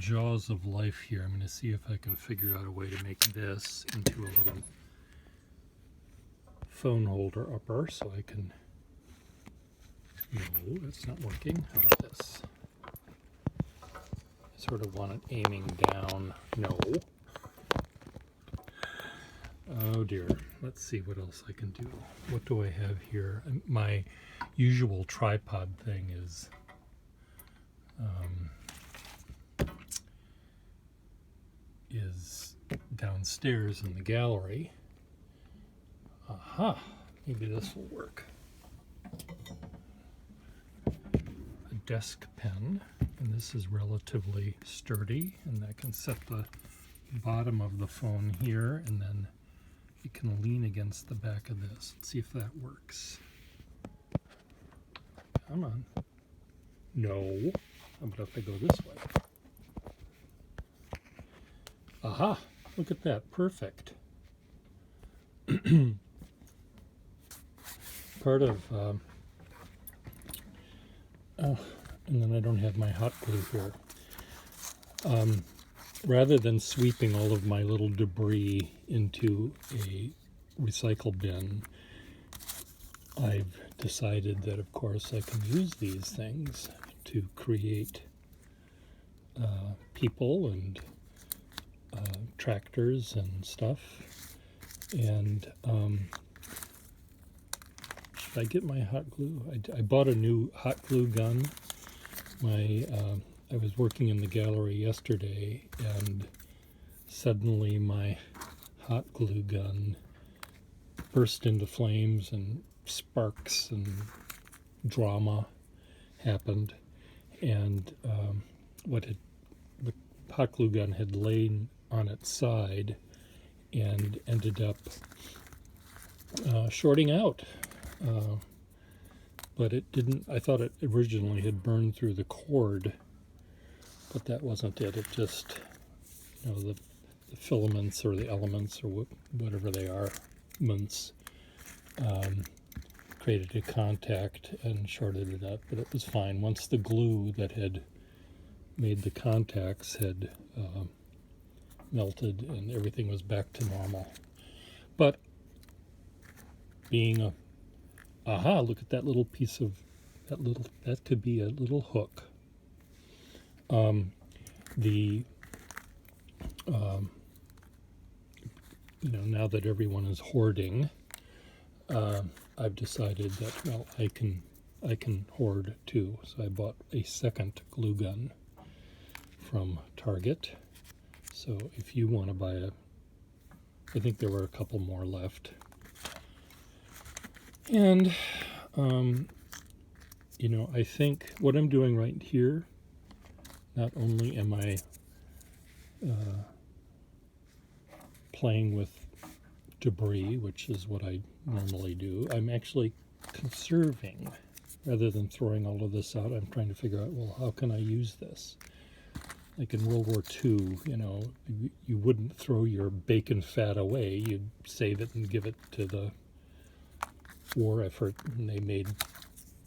jaws of life here. I'm going to see if I can figure out a way to make this into a little phone holder upper so I can... No, that's not working. How about this? I sort of want it aiming down. No. Oh dear. Let's see what else I can do. What do I have here? My usual tripod thing is downstairs in the gallery. Aha! Maybe this will work. A desk pen, and this is relatively sturdy, and I can set the bottom of the phone here, and then it can lean against the back of this. Let's see if that works. Come on. No. I'm going to have to go this way. Aha! Look at that. Perfect. Part of... and then I don't have my hot glue here. Rather than sweeping all of my little debris into a recycle bin, I've decided that, of course, I can use these things to create people and tractors and stuff. And should I get my hot glue? I bought a new hot glue gun. I was working in the gallery yesterday, and suddenly my hot glue gun burst into flames, and sparks and drama happened. And the hot glue gun had lain on its side and ended up shorting out. But it didn't. I thought it originally had burned through the cord, but that wasn't it. It just, the filaments or the elements or whatever they are, created a contact and shorted it up. But it was fine once the glue that had made the contacts had melted and everything was back to normal. But being aha, look at that little piece of, that could be a little hook. Now that everyone is hoarding, I've decided that, well, I can hoard too. So I bought a second glue gun from Target. So if you want to buy I think there were a couple more left. And, I think what I'm doing right here, not only am I playing with debris, which is what I normally do, I'm actually conserving. Rather than throwing all of this out, I'm trying to figure out, well, how can I use this? Like in World War II, you wouldn't throw your bacon fat away. You'd save it and give it to the war effort, and they made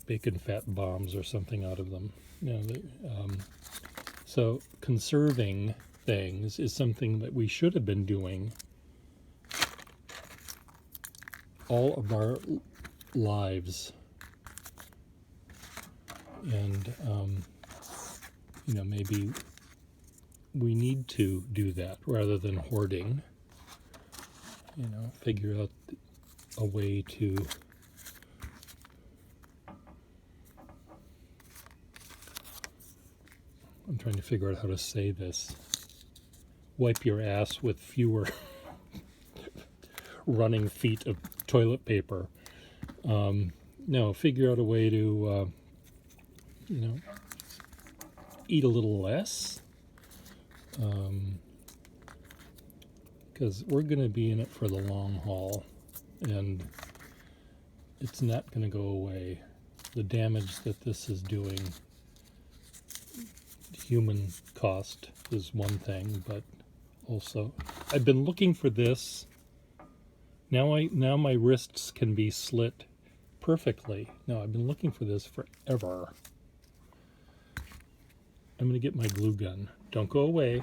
bacon fat bombs or something out of them. So conserving things is something that we should have been doing all of our lives. And, maybe we need to do that rather than hoarding. Figure out a way to I'm trying to figure out how to say this. Wipe your ass with fewer running feet of toilet paper. No, figure out a way to, eat a little less. Because we're going to be in it for the long haul, and it's not going to go away. The damage that this is doing, human cost is one thing, but also I've been looking for this. Now my wrists can be slit perfectly. No, I've been looking for this forever. I'm going to get my glue gun. Don't go away.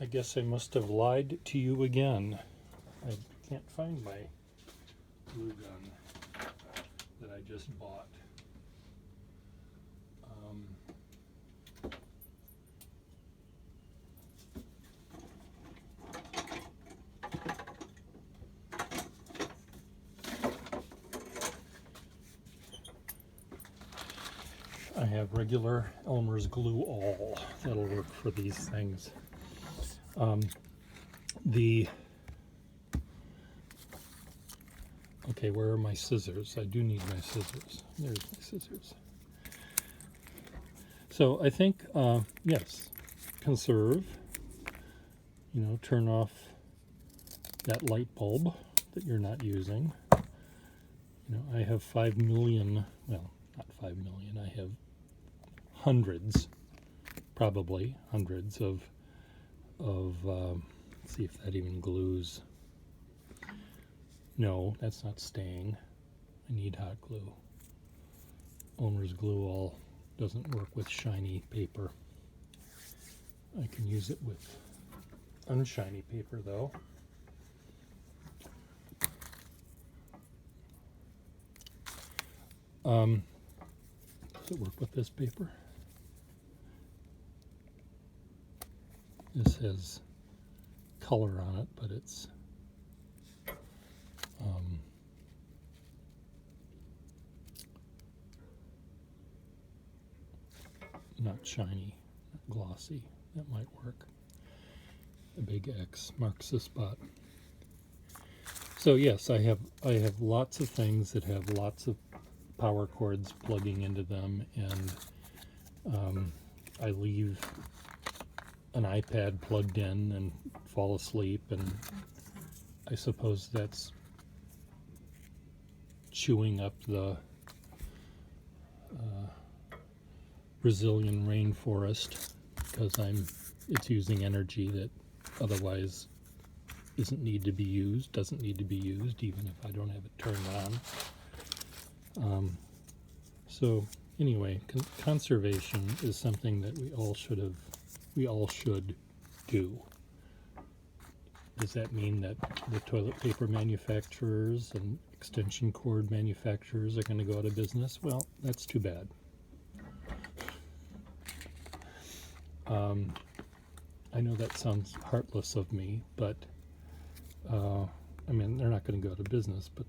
I guess I must have lied to you again. I can't find my glue gun that I just bought. I have regular Elmer's glue all. That'll work for these things. Okay, where are my scissors? I do need my scissors. There's my scissors. So I think, yes, conserve, you know, turn off that light bulb that you're not using. You know, I have 5 million, well, not 5 million, I have hundreds, probably hundreds of let's see if that even glues. No, that's not staying. I need hot glue. Elmer's glue all doesn't work with shiny paper. I can use it with unshiny paper though. Does it work with this paper? This has color on it, but it's not shiny, not glossy. That might work. A big X marks the spot. So yes, I have lots of things that have lots of power cords plugging into them, and I leave an iPad plugged in and fall asleep, and I suppose that's chewing up the Brazilian rainforest because it's using energy that otherwise doesn't need to be used, even if I don't have it turned on. So anyway, conservation is something that we all should do. Does that mean that the toilet paper manufacturers and extension cord manufacturers are going to go out of business? Well, that's too bad. I know that sounds heartless of me, but I mean, they're not going to go out of business, but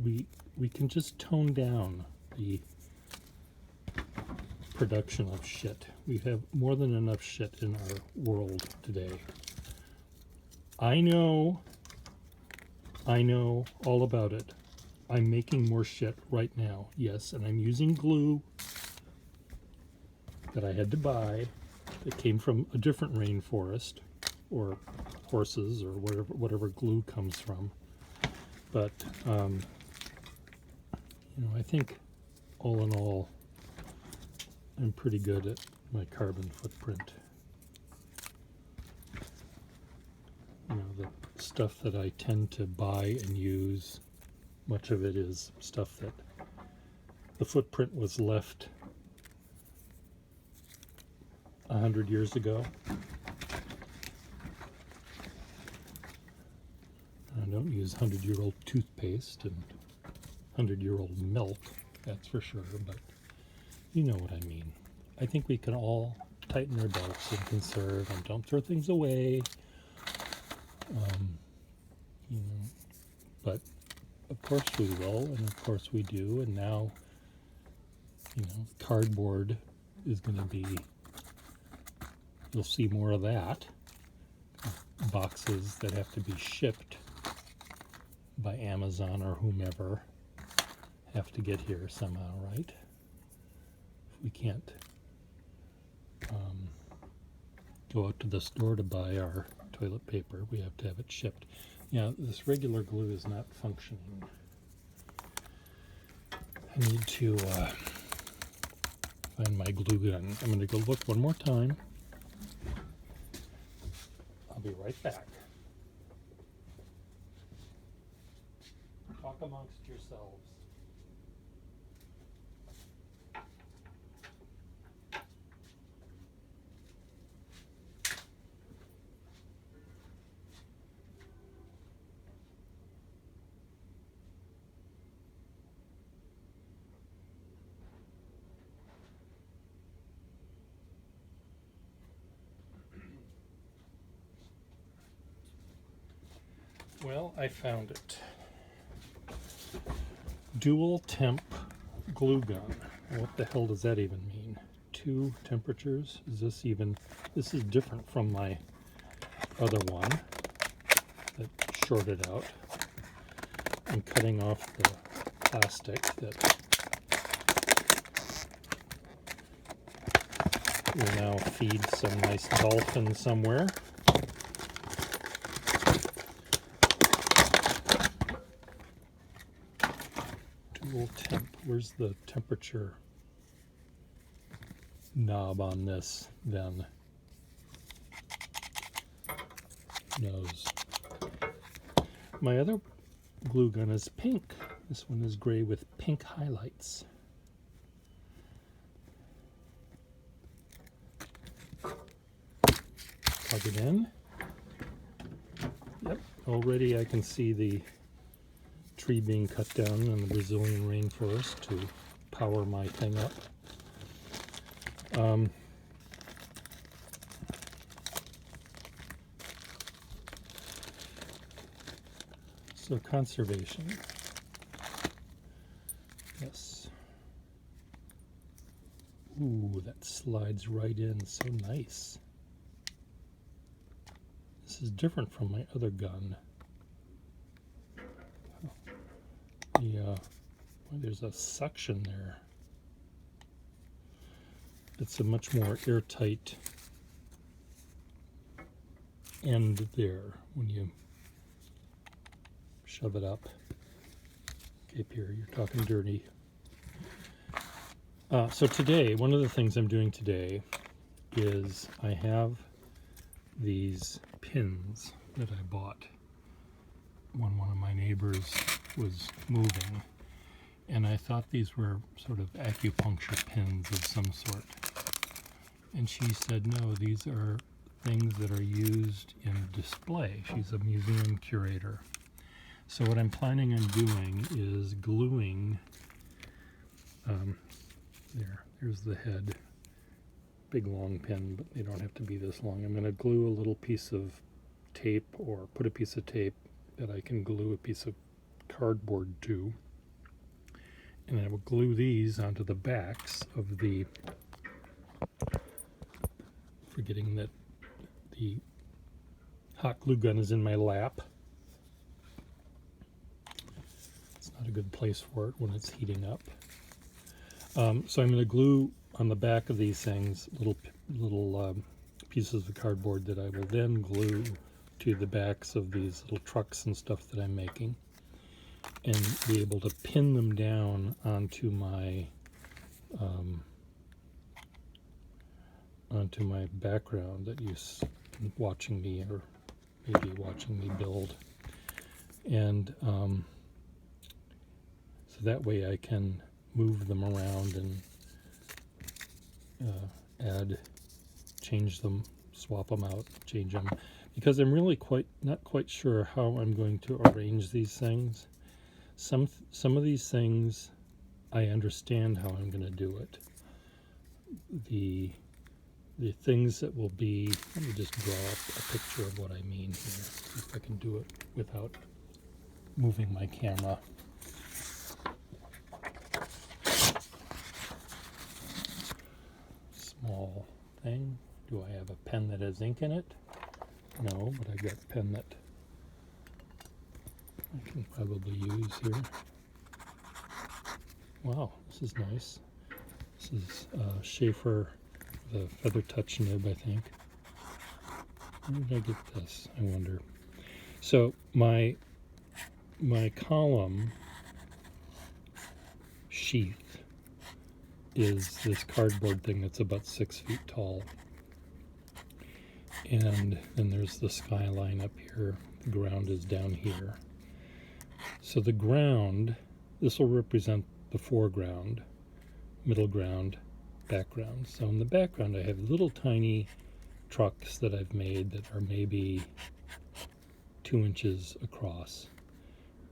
we can just tone down the production of shit. We have more than enough shit in our world today. I know all about it. I'm making more shit right now, yes, and I'm using glue that I had to buy that came from a different rainforest, or horses, or whatever glue comes from. But you know, I think all in all, I'm pretty good at my carbon footprint. You know, the stuff that I tend to buy and use, much of it is stuff that the footprint was left 100 years ago. I don't use 100-year-old toothpaste and 100-year-old milk, that's for sure, but you know what I mean. I think we can all tighten our belts and conserve and don't throw things away. You know, but of course we will, and of course we do, and now, you know, cardboard is going to be, you'll see more of that. Boxes that have to be shipped by Amazon or whomever have to get here somehow, right? We can't go out to the store to buy our toilet paper. We have to have it shipped. Yeah, this regular glue is not functioning. I need to find my glue gun. I'm going to go look one more time. I'll be right back. Talk amongst yourselves. Well, I found it. Dual temp glue gun. What the hell does that even mean? 2 temperatures? Is this even... This is different from my other one that shorted out. I'm cutting off the plastic that will now feed some nice dolphin somewhere. Dual temp. Where's the temperature knob on this then? Knows. My other glue gun is pink. This one is gray with pink highlights. Plug it in. Yep, already I can see the tree being cut down in the Brazilian rainforest to power my thing up. So conservation. Yes. Ooh, that slides right in, so nice. This is different from my other gun. There's a suction there. It's a much more airtight end there when you shove it up. Okay, Pierre, you're talking dirty. So today, one of the things I'm doing today is I have these pins that I bought when one of my neighbors was moving, and I thought these were sort of acupuncture pins of some sort, and she said no, these are things that are used in display. She's a museum curator. So what I'm planning on doing is gluing, there's the head, big long pin, but they don't have to be this long. I'm going to glue a little piece of tape, or put a piece of tape that I can glue a piece of cardboard to, and I will glue these onto the backs of the, forgetting that the hot glue gun is in my lap. It's not a good place for it when it's heating up. So I'm going to glue on the back of these things little pieces of cardboard that I will then glue to the backs of these little trucks and stuff that I'm making, and be able to pin them down onto my background that you're watching me, or maybe watching me build, and so that way I can move them around and change them, swap them out, change them, because I'm really not quite sure how I'm going to arrange these things. Some of these things I understand how I'm going to do it. The things that will be, let me just draw up a picture of what I mean here, see if I can do it without moving my camera. Small thing. Do I have a pen that has ink in it? No, but I've got a pen that I can probably use here. Wow, this is nice. This is Sheath, the feather touch nib, I think. Where did I get this? I wonder. So my column sheath is this cardboard thing that's about 6 feet tall. And then there's the skyline up here. The ground is down here. So the ground, this will represent the foreground, middle ground, background. So in the background I have little tiny trucks that I've made that are maybe 2 inches across.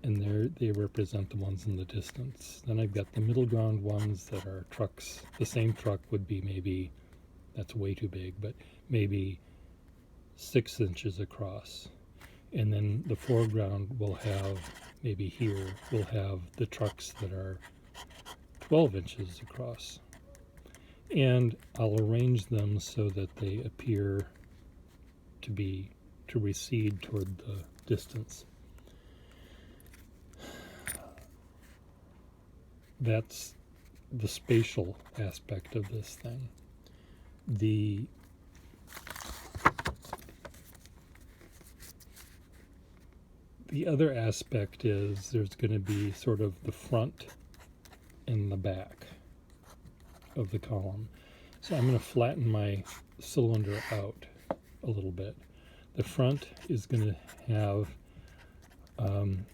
And they represent the ones in the distance. Then I've got the middle ground ones that are trucks. The same truck would be maybe, that's way too big, but maybe 6 inches across. And then the foreground will have, maybe here, will have the trucks that are 12 inches across. And I'll arrange them so that they appear to recede toward the distance. That's the spatial aspect of this thing. The other aspect is there's going to be sort of the front and the back of the column. So I'm going to flatten my cylinder out a little bit. The front is going to have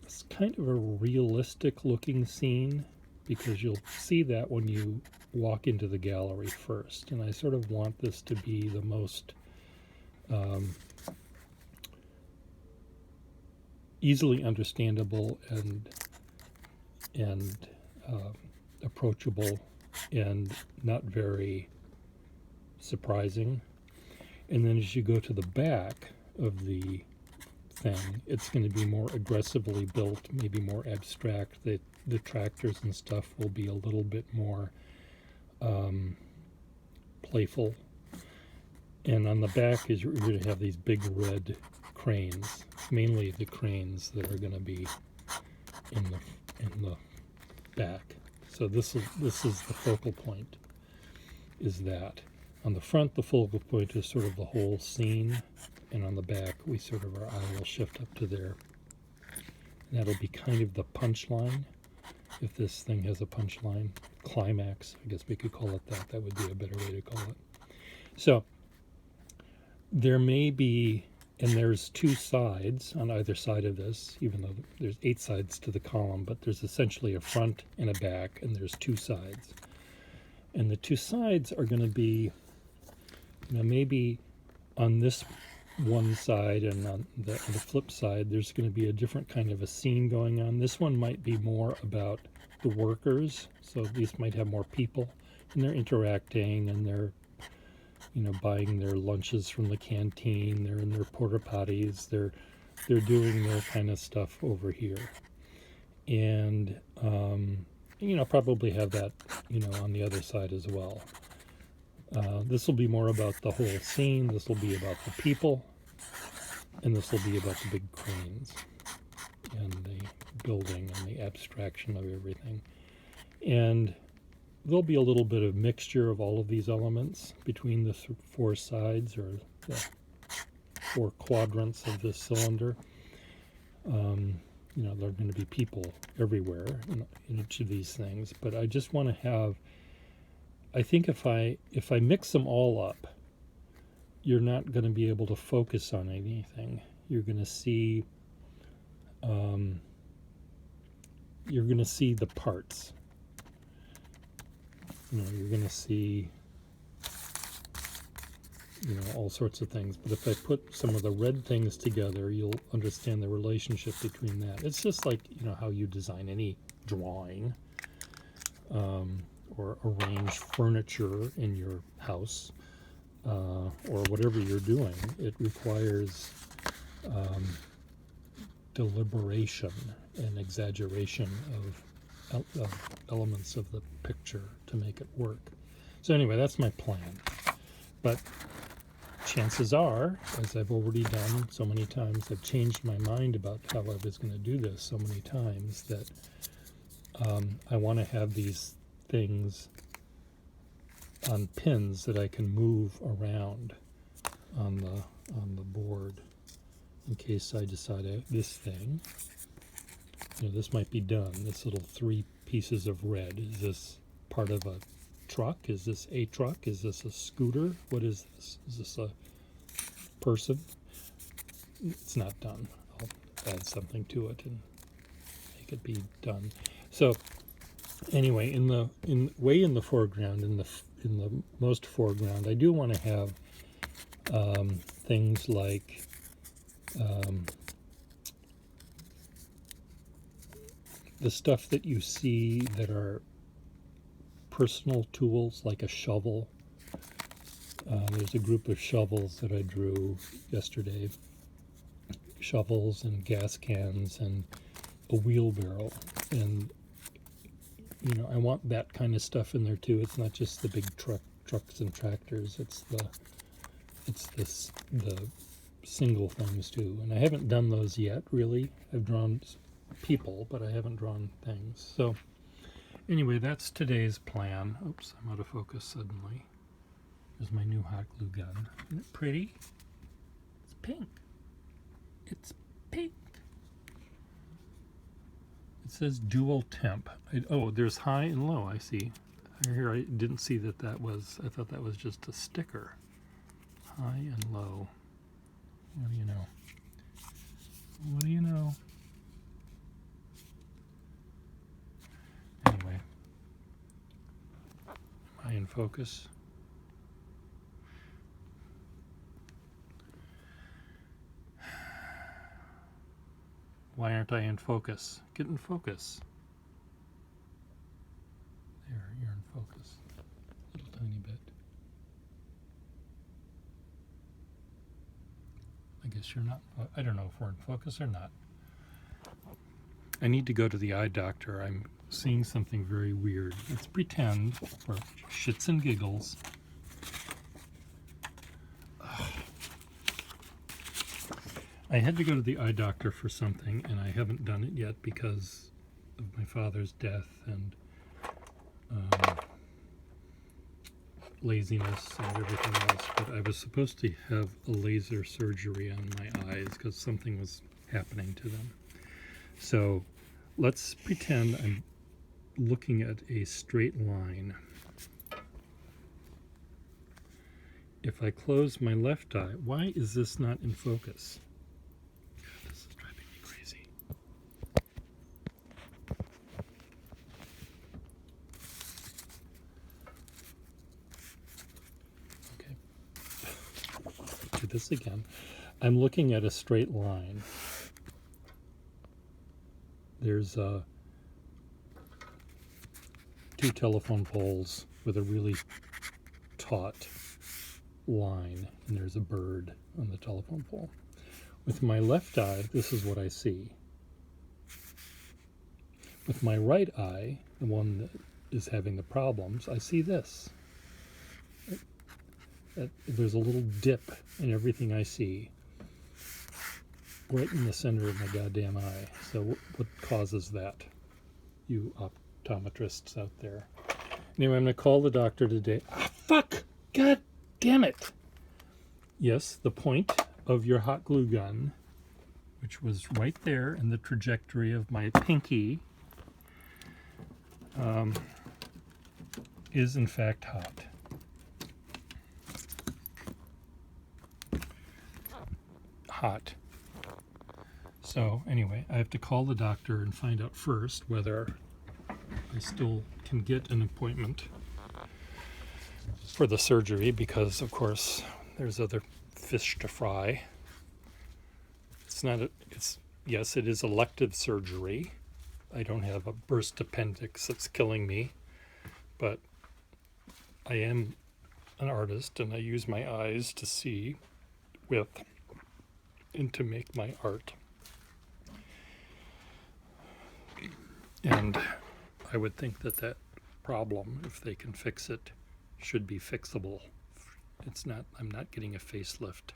it's kind of a realistic looking scene, because you'll see that when you walk into the gallery first. And I sort of want this to be the most easily understandable and approachable and not very surprising. And then as you go to the back of the thing, it's going to be more aggressively built, maybe more abstract. The tractors and stuff will be a little bit more playful. And on the back is you're going to have these big red cranes, mainly the cranes that are going to be in the back. So this is the focal point, is that. On the front, the focal point is sort of the whole scene, and on the back, we sort of, our eye will shift up to there. And that'll be kind of the punchline, if this thing has a punchline. Climax, I guess we could call it that. That would be a better way to call it. So, there may be, and there's 2 sides on either side of this, even though there's 8 sides to the column, but there's essentially a front and a back, and there's 2 sides. And the 2 sides are going to be, maybe on this one side and on the flip side, there's going to be a different kind of a scene going on. This one might be more about the workers, so these might have more people, and they're interacting, and they're buying their lunches from the canteen, they're in their porta potties, they're doing their kind of stuff over here. And probably have that on the other side as well. This will be more about the whole scene, this will be about the people, and this will be about the big cranes and the building and the abstraction of everything. And there'll be a little bit of mixture of all of these elements between the 4 sides, or the 4 quadrants of this cylinder. There are going to be people everywhere in each of these things, but I just want to have, I think if I mix them all up, you're not going to be able to focus on anything. You're going to see the parts. You're going to see all sorts of things. But if I put some of the red things together, you'll understand the relationship between that. It's just like, how you design any drawing or arrange furniture in your house or whatever you're doing. It requires deliberation and exaggeration of elements of the picture to make it work. So anyway, that's my plan. But chances are, as I've already done so many times, I've changed my mind about how I was going to do this so many times that I want to have these things on pins that I can move around on the board in case I decide this thing, this might be done. This little 3 pieces of red, is this part of a truck? Is this a truck? Is this a scooter? What is this? Is this a person? It's not done. I'll add something to it and make it be done. So anyway, way in the foreground, in the most foreground, I do want to have things like the stuff that you see that are personal tools, like a shovel. There's a group of shovels that I drew yesterday. Shovels and gas cans and a wheelbarrow. And, I want that kind of stuff in there too. It's not just the big trucks and tractors. It's the single things too. And I haven't done those yet, really. I've drawn people, but I haven't drawn things. So anyway, that's today's plan. Oops, I'm out of focus suddenly. There's my new hot glue gun. Isn't it pretty? It's pink. It's pink. It says dual temp. There's high and low, I see. Here, I didn't see that was, I thought that was just a sticker. High and low. What do you know? What do you know? Anyway. Am I in focus? Why aren't I in focus? Get in focus. There, you're in focus. A little tiny bit. I guess you're not. I don't know if we're in focus or not. I need to go to the eye doctor. I'm seeing something very weird. Let's pretend, for shits and giggles. I had to go to the eye doctor for something, and I haven't done it yet because of my father's death and laziness and everything else. But I was supposed to have a laser surgery on my eyes because something was happening to them. So let's pretend I'm looking at a straight line. If I close my left eye, why is this not in focus? This is driving me crazy. Okay. Do this again. I'm looking at a straight line. There's 2 telephone poles with a really taut line, and there's a bird on the telephone pole. With my left eye, this is what I see. With my right eye, the one that is having the problems, I see this. There's a little dip in everything I see, right in the center of my goddamn eye. So what causes that, you optometrists out there? Anyway, I'm going to call the doctor today. Ah, fuck! God damn it! Yes, the point of your hot glue gun, which was right there in the trajectory of my pinky, is in fact hot. Hot. So anyway, I have to call the doctor and find out first whether I still can get an appointment for the surgery, because of course there's other fish to fry. Yes, it is elective surgery. I don't have a burst appendix that's killing me, but I am an artist and I use my eyes to see with and to make my art. And I would think that that problem, if they can fix it, should be fixable. It's not, I'm not getting a facelift.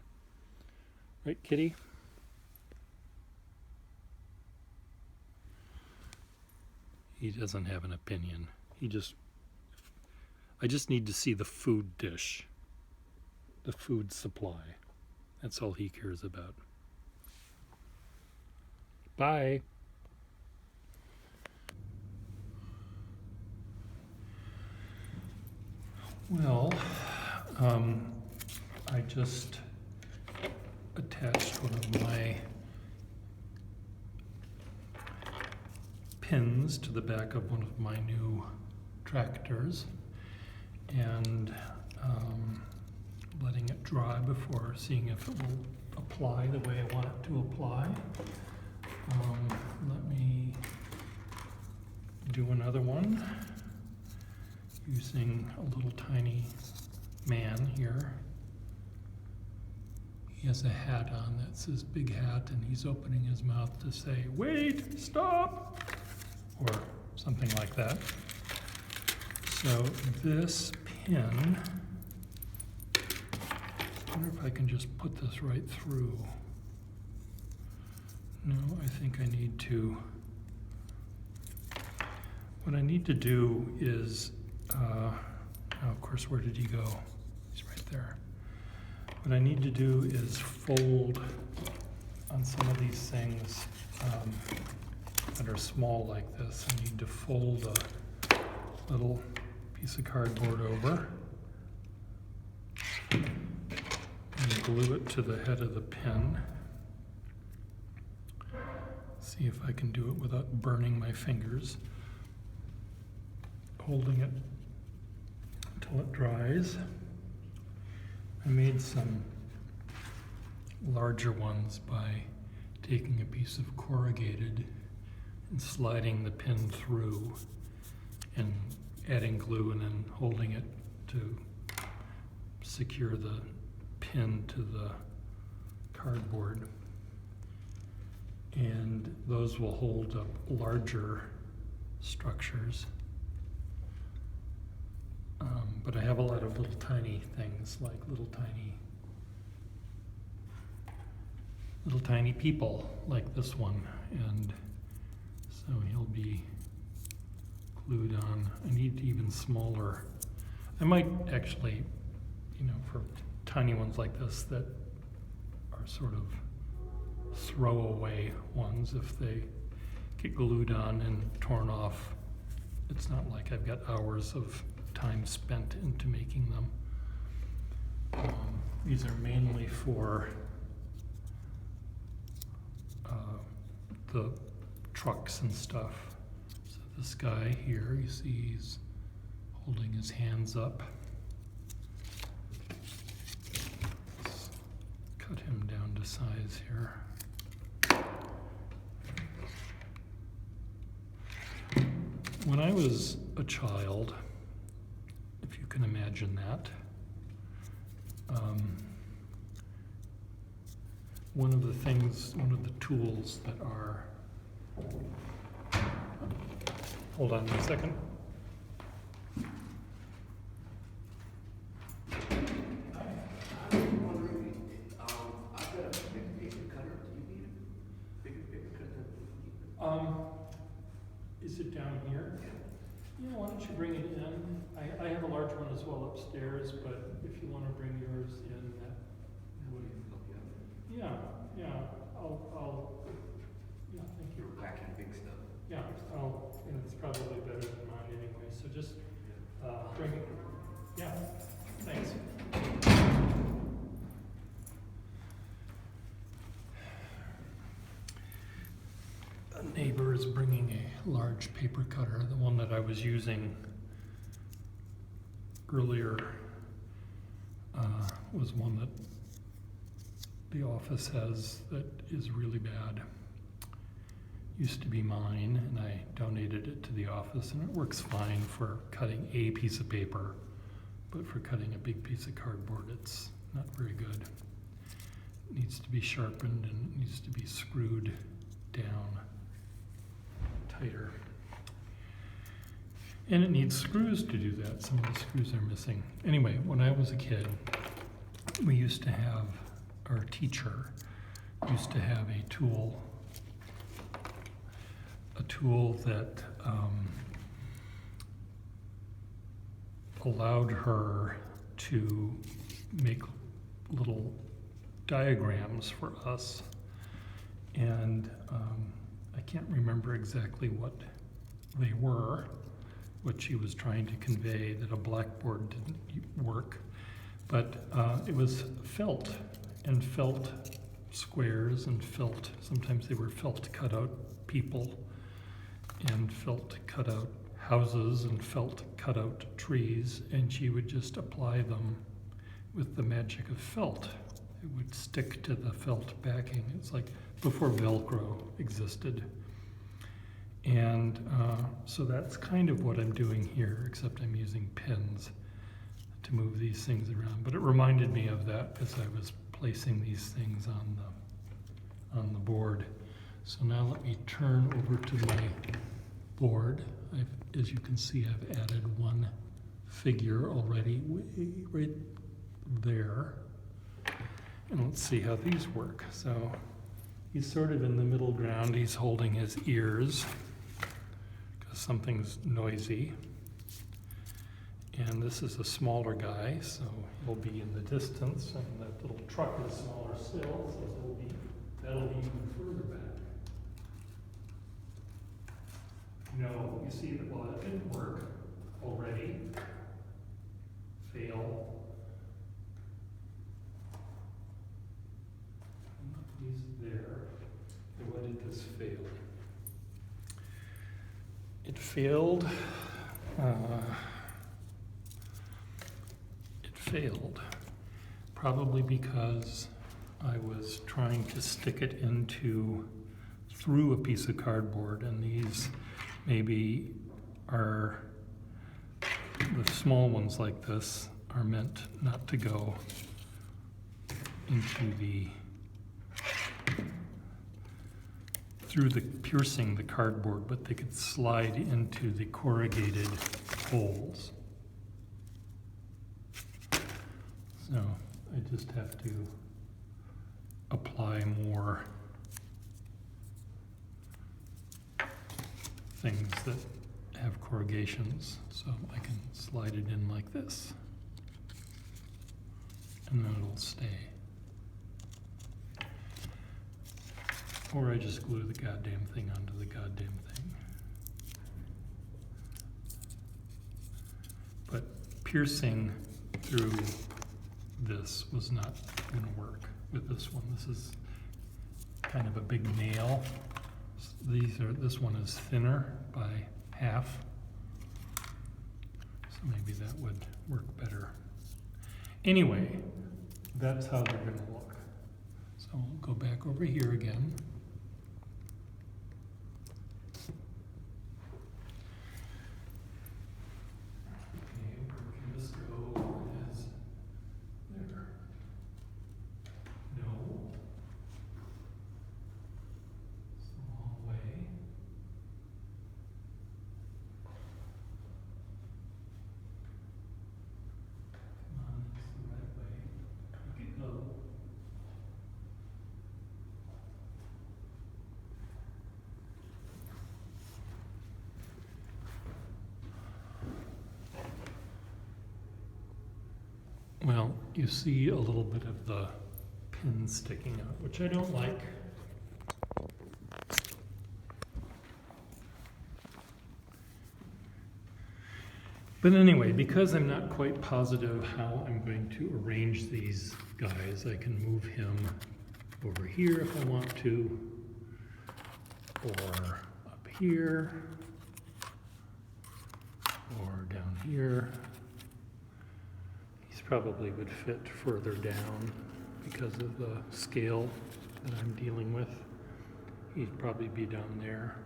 Right, Kitty? He doesn't have an opinion. I just need to see the food dish, the food supply. That's all he cares about. Bye. Well, I just attached one of my pins to the back of one of my new tractors and letting it dry before seeing if it will apply the way I want it to apply. Let me do another one using a little tiny man here. He has a hat on that says big hat, and he's opening his mouth to say, "Wait, stop," or something like that. So this pin, I wonder if I can just put this right through. No, I think I need to, what I need to do is, oh, of course, where did he go? He's right there. What I need to do is fold on some of these things that are small like this. I need to fold a little piece of cardboard over and glue it to the head of the pin. See if I can do it without burning my fingers. Holding it until it dries. I made some larger ones by taking a piece of corrugated and sliding the pin through and adding glue and then holding it to secure the pin to the cardboard. And those will hold up larger structures. But I have a lot of little tiny things, like little tiny people like this one, and so he'll be glued on. I need even smaller. I might actually, for tiny ones like this that are sort of throwaway ones, if they get glued on and torn off, it's not like I've got hours of time spent into making them. These are mainly for the trucks and stuff. So this guy here, you see he's holding his hands up. Let's cut him down to size here. When I was a child, if you can imagine that, one of the tools that are, hold on a second. Is it down here? Yeah, why don't you bring it in? I have a large one as well upstairs, but if you want to bring yours in, that would. Yeah, thank you. You're packing big stuff. Yeah, and it's probably better than mine anyway, so just bring it. Yeah, thanks. A neighbor is bringing a large paper cutter, the one that I was using earlier was one that the office has that is really bad. Used to be mine, and I donated it to the office, and it works fine for cutting a piece of paper, but for cutting a big piece of cardboard, it's not very good. It needs to be sharpened and it needs to be screwed down tighter. And it needs screws to do that. Some of the screws are missing. Anyway, when I was a kid, we used to have, our teacher used to have a tool that allowed her to make little diagrams for us. And I can't remember exactly what they were, what she was trying to convey, that a blackboard didn't work. But it was felt, and felt squares, and felt, sometimes they were felt cut out people, and felt cut out houses, and felt cut out trees, and she would just apply them with the magic of felt. It would stick to the felt backing. It's like before Velcro existed. And so that's kind of what I'm doing here, except I'm using pins to move these things around. But it reminded me of that as I was placing these things on the board. So now let me turn over to my board. As you can see, I've added one figure already way right there. And let's see how these work. So he's sort of in the middle ground. He's holding his ears because something's noisy. And this is a smaller guy, so he'll be in the distance, and that little truck is smaller still, so that'll be even further back. You see that, well, it didn't work already. Fail. He's there. And what did this fail? It failed. Failed, probably because I was trying to stick it through a piece of cardboard, and these maybe are, the small ones like this are meant not to go into through the piercing the cardboard, but they could slide into the corrugated holes. So I just have to apply more things that have corrugations, so I can slide it in like this, and then it'll stay. Or I just glue the goddamn thing onto the goddamn thing. But piercing through this was not going to work with this one. This is kind of a big nail. This one is thinner by half, so maybe that would work better. Anyway, that's how they're going to look. So we'll go back over here again. Well, you see a little bit of the pin sticking out, which I don't like. But anyway, because I'm not quite positive how I'm going to arrange these guys, I can move him over here if I want to, or up here, or down here. Probably would fit further down because of the scale that I'm dealing with. He'd probably be down there.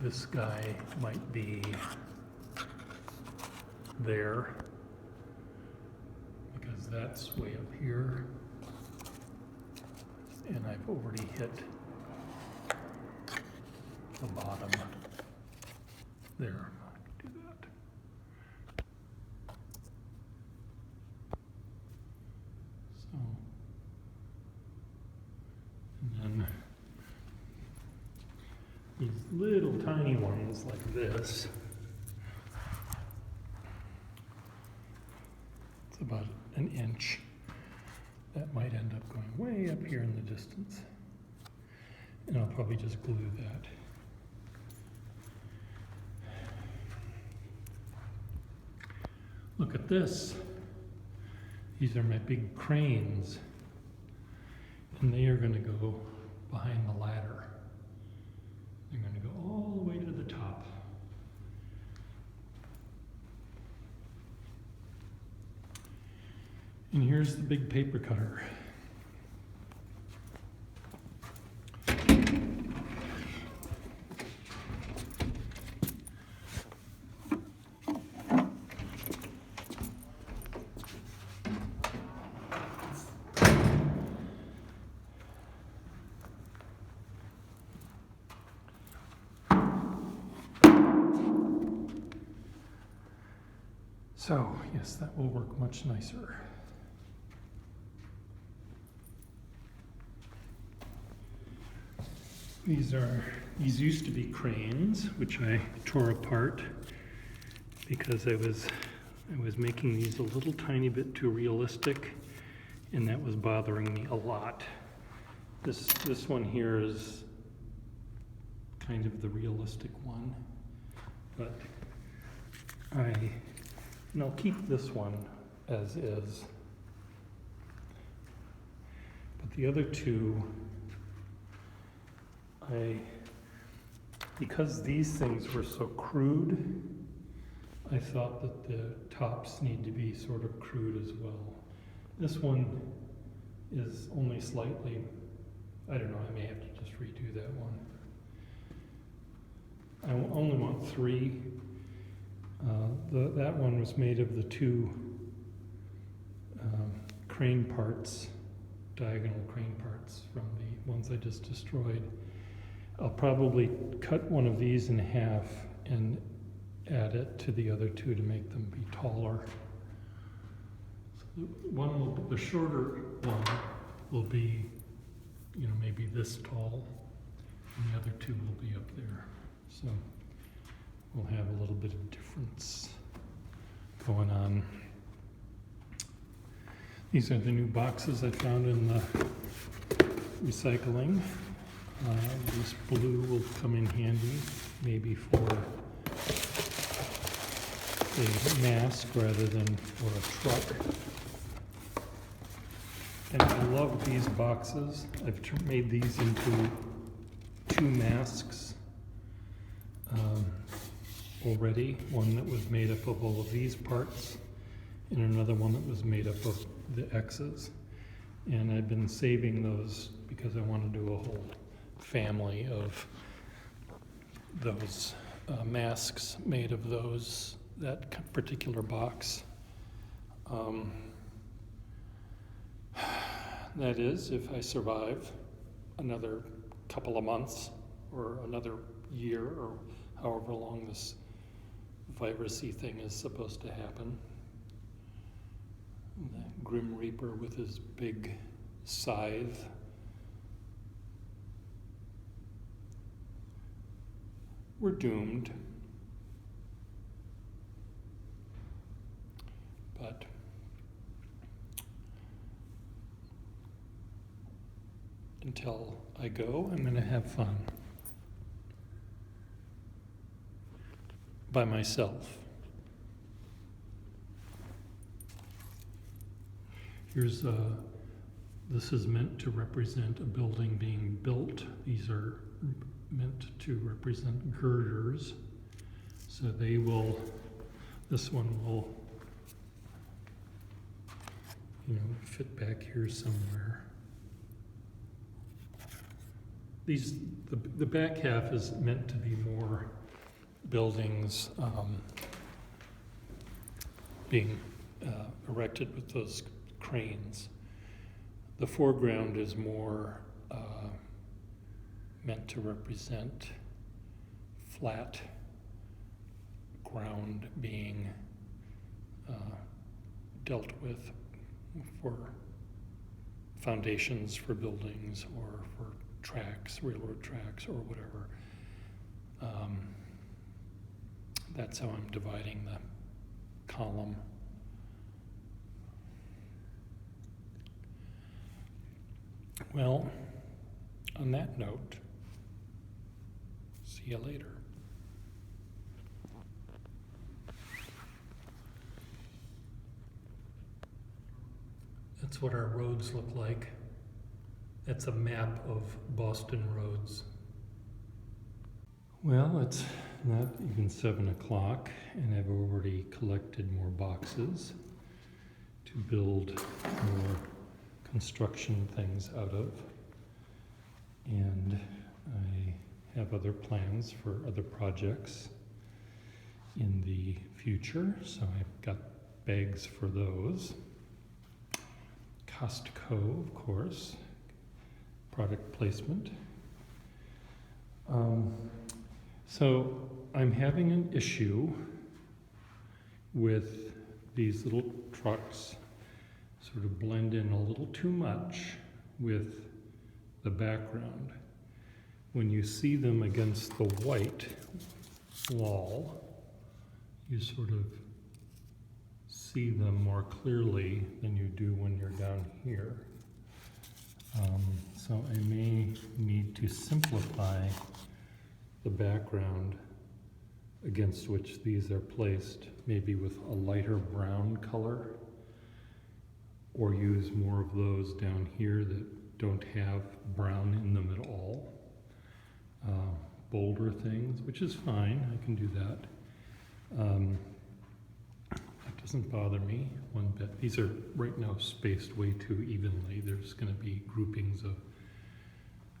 This guy might be there because that's way up here, and I've already hit the bottom there. Do that. little tiny ones like this. It's about an inch. That might end up going way up here in the distance. And I'll probably just glue that. Look at this. These are my big cranes. And they are going to go behind the ladder. They're going to go all the way to the top. And here's the big paper cutter. So, yes, that will work much nicer. These used to be cranes, which I tore apart because I was making these a little tiny bit too realistic, and that was bothering me a lot. This one here is kind of the realistic one, but I'll keep this one as is. But the other two, because these things were so crude, I thought that the tops need to be sort of crude as well. This one is only slightly, I don't know, I may have to just redo that one. I only want 3. That one was made of the 2 crane parts, diagonal crane parts from the ones I just destroyed. I'll probably cut one of these in half and add it to the other 2 to make them be taller. So the shorter one will be, maybe this tall, and the other 2 will be up there. So we'll have a little bit of difference going on. These are the new boxes I found in the recycling. This blue will come in handy, maybe for a mask rather than for a truck. And I love these boxes. I've made these into 2 masks already. One that was made up of all of these parts, and another one that was made up of the X's. And I've been saving those because I want to do a whole family of those masks made of that particular box. That is, if I survive another couple of months or another year or however long this virusy thing is supposed to happen. And the Grim Reaper with his big scythe. We're doomed. But until I go, I'm going to have fun. By myself. This is meant to represent a building being built. These are meant to represent girders. So this one will, fit back here somewhere. The back half is meant to be more buildings being erected with those cranes. The foreground is more meant to represent flat ground being dealt with for foundations for buildings or for tracks, railroad tracks or whatever. That's how I'm dividing the column. Well, on that note, see you later. That's what our roads look like. That's a map of Boston roads. Well, it's not even 7 o'clock, and I've already collected more boxes to build more construction things out of. And I have other plans for other projects in the future, so I've got bags for those. Costco, of course, product placement. So I'm having an issue with these little trucks sort of blend in a little too much with the background. When you see them against the white wall, you sort of see them more clearly than you do when you're down here. So I may need to simplify the background against which these are placed, maybe with a lighter brown color, or use more of those down here that don't have brown in them at all. Bolder things, which is fine, I can do that. That doesn't bother me one bit. These are right now spaced way too evenly. There's going to be groupings of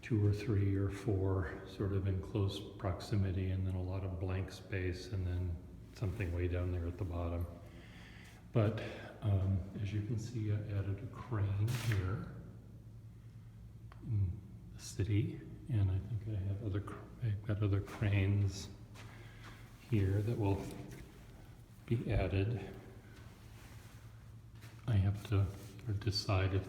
2 or 3 or 4 sort of in close proximity, and then a lot of blank space, and then something way down there at the bottom. But as you can see, I added a crane here in the city, and I think I've got other cranes here that will be added. I have to decide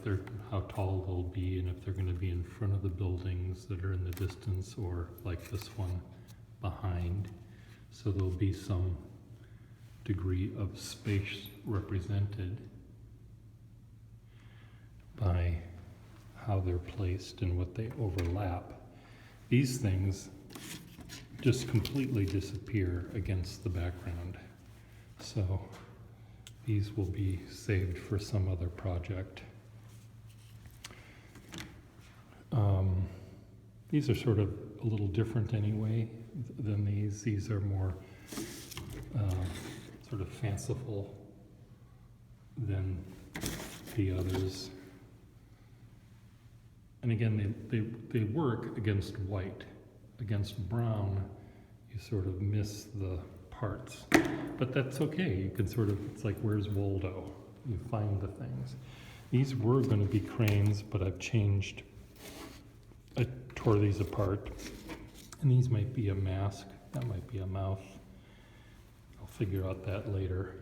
how tall they'll be, and if they're going to be in front of the buildings that are in the distance, or like this one behind. So there'll be some degree of space represented by how they're placed and what they overlap. These things just completely disappear against the background. So these will be saved for some other project. These are sort of a little different anyway than these. These are more sort of fanciful than the others. And again, they work against white. Against brown, you sort of miss the parts. But that's okay. You can sort of, it's like, where's Waldo? You find the things. These were going to be cranes, but I've changed. I tore these apart. And these might be a mask. That might be a mouth. I'll figure out that later.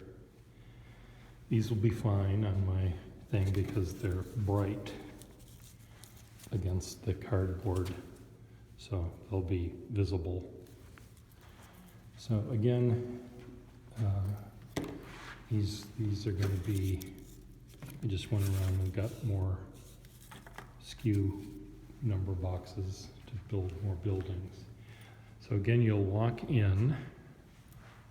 These will be fine on my thing because they're bright against the cardboard, so they'll be visible. So again, these are going to be, I just went around and got more SKU number boxes to build more buildings. So again, you'll walk in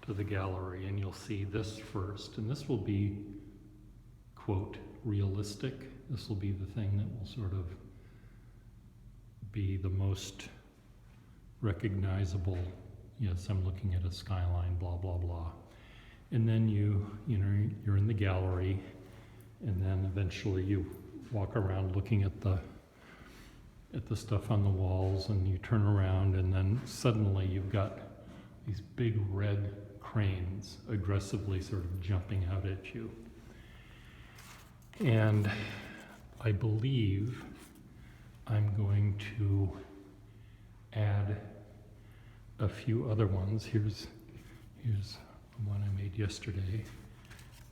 to the gallery and you'll see this first, and this will be, quote, realistic. This will be the thing that will sort of be the most recognizable. Yes, I'm looking at a skyline, blah, blah, blah. And then you're in the gallery, and then eventually you walk around looking at the stuff on the walls, and you turn around, and then suddenly you've got these big red cranes aggressively sort of jumping out at you. And I believe I'm going to add a few other ones. Here's the one I made yesterday.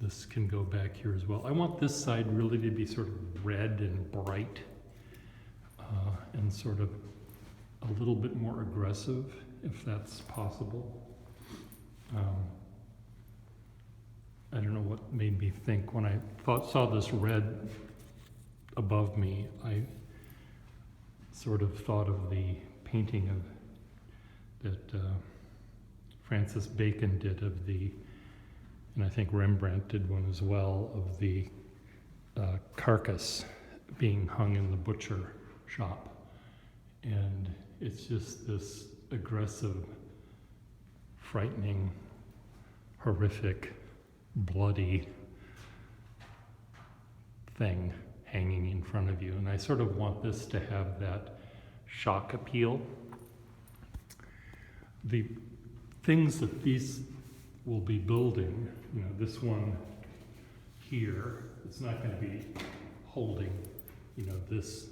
This can go back here as well. I want this side really to be sort of red and bright, and sort of a little bit more aggressive, if that's possible. I don't know what made me think when I saw this red above me. I sort of thought of the painting that Francis Bacon did of the, and I think Rembrandt did one as well, of the carcass being hung in the butcher shop. And it's just this aggressive, frightening, horrific, bloody thing hanging in front of you. And I sort of want this to have that shock appeal. The things that these will be building, you know, this one here, it's not going to be holding, you know, this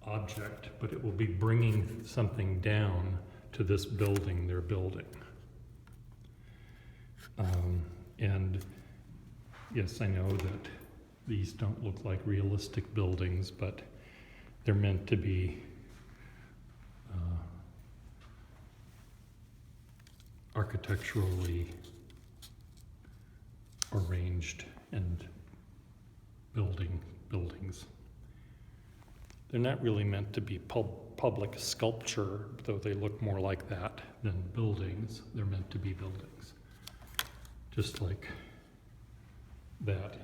object, but it will be bringing something down to this building they're building. And yes, I know that these don't look like realistic buildings, but they're meant to be architecturally arranged and buildings. They're not really meant to be public sculpture, though they look more like that than buildings. They're meant to be buildings. Just like that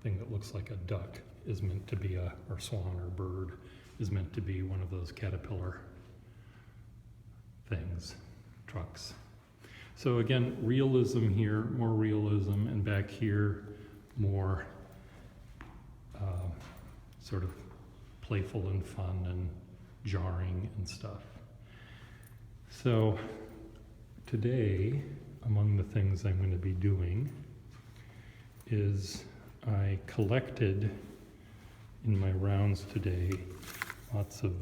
thing that looks like a duck is meant to be or swan or bird is meant to be one of those caterpillar things, trucks. So again, realism here, more realism, and back here, more sort of playful and fun and jarring and stuff. So today, among the things I'm going to be doing is I collected in my rounds today lots of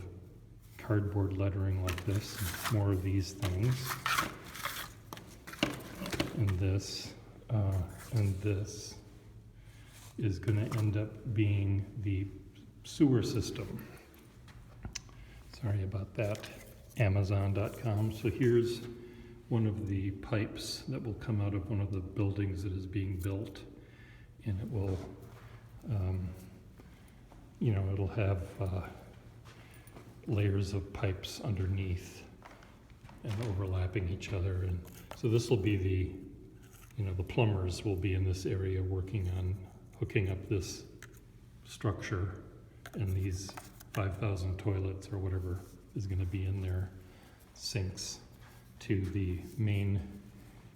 cardboard lettering like this, and more of these things, and this is going to end up being the sewer system. Sorry about that, Amazon.com. So here's one of the pipes that will come out of one of the buildings that is being built, and it will, it'll have layers of pipes underneath and overlapping each other. And so this will be the plumbers will be in this area working on hooking up this structure, and these 5,000 toilets or whatever is going to be in their sinks to the main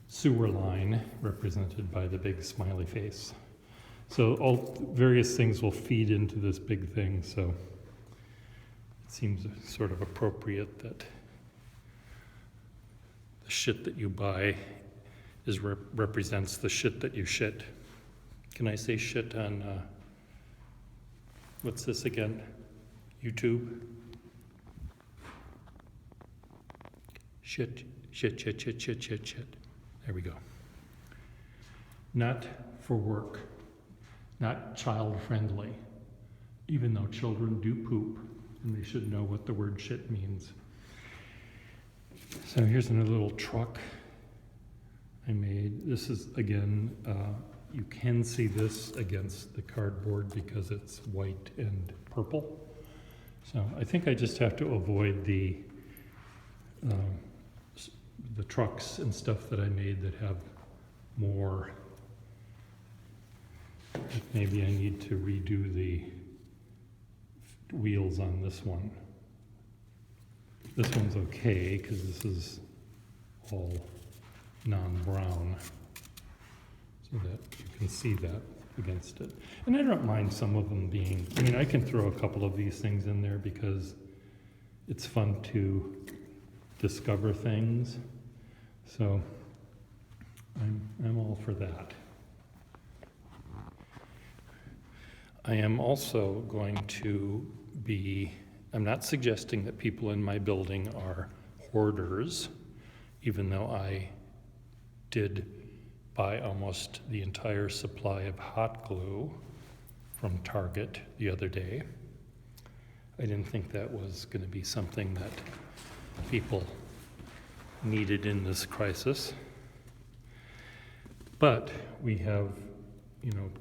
sewer line represented by the big smiley face. So all various things will feed into this big thing, so it seems sort of appropriate that the shit that you buy represents the shit that you shit. Can I say shit on, what's this again? YouTube? Shit. There we go. Not for work, not child-friendly, even though children do poop, and they should know what the word shit means. So here's another little truck I made. This is, again, you can see this against the cardboard because it's white and purple. So I think I just have to avoid the trucks and stuff that I made that have more. Maybe I need to redo the wheels on this one. This one's okay because this is all non-brown, so that you can see that against it. And I don't mind some of them being, I can throw a couple of these things in there because it's fun to discover things. So I'm all for that. I am also going to be, I'm not suggesting that people in my building are hoarders, even though I did buy almost the entire supply of hot glue from Target the other day. I didn't think that was going to be something that people needed in this crisis. But we have,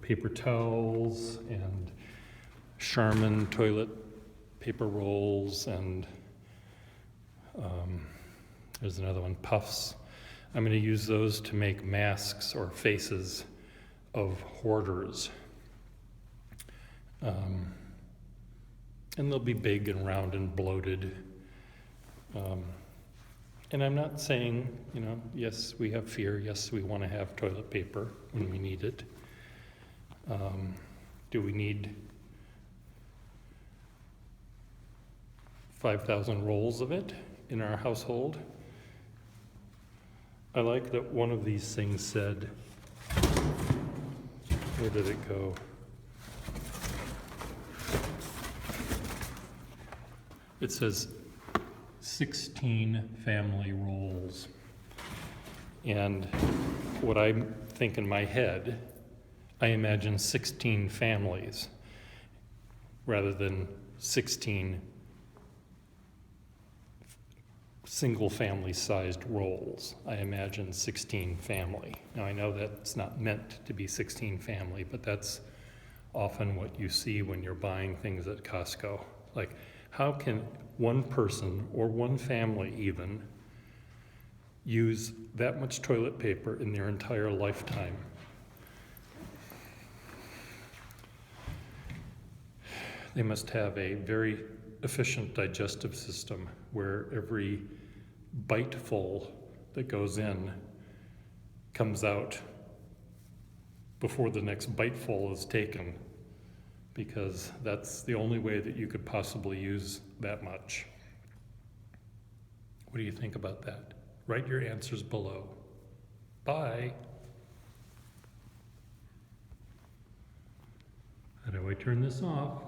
paper towels and Charmin toilet paper rolls, and there's another one, puffs. I'm going to use those to make masks or faces of hoarders. And they'll be big and round and bloated. And I'm not saying, yes, we have fear. Yes, we want to have toilet paper when we need it. Do we need 5,000 rolls of it in our household? I like that one of these things said, where did it go? It says 16 family rolls. And what I think in my head, I imagine 16 families rather than 16 single family sized rolls. I imagine 16 family. Now I know that's not meant to be 16 family, but that's often what you see when you're buying things at Costco. Like, how can one person or one family even use that much toilet paper in their entire lifetime? They must have a very efficient digestive system where every biteful that goes in comes out before the next biteful is taken, because that's the only way that you could possibly use that much. What do you think about that? Write your answers below. Bye. How do I turn this off?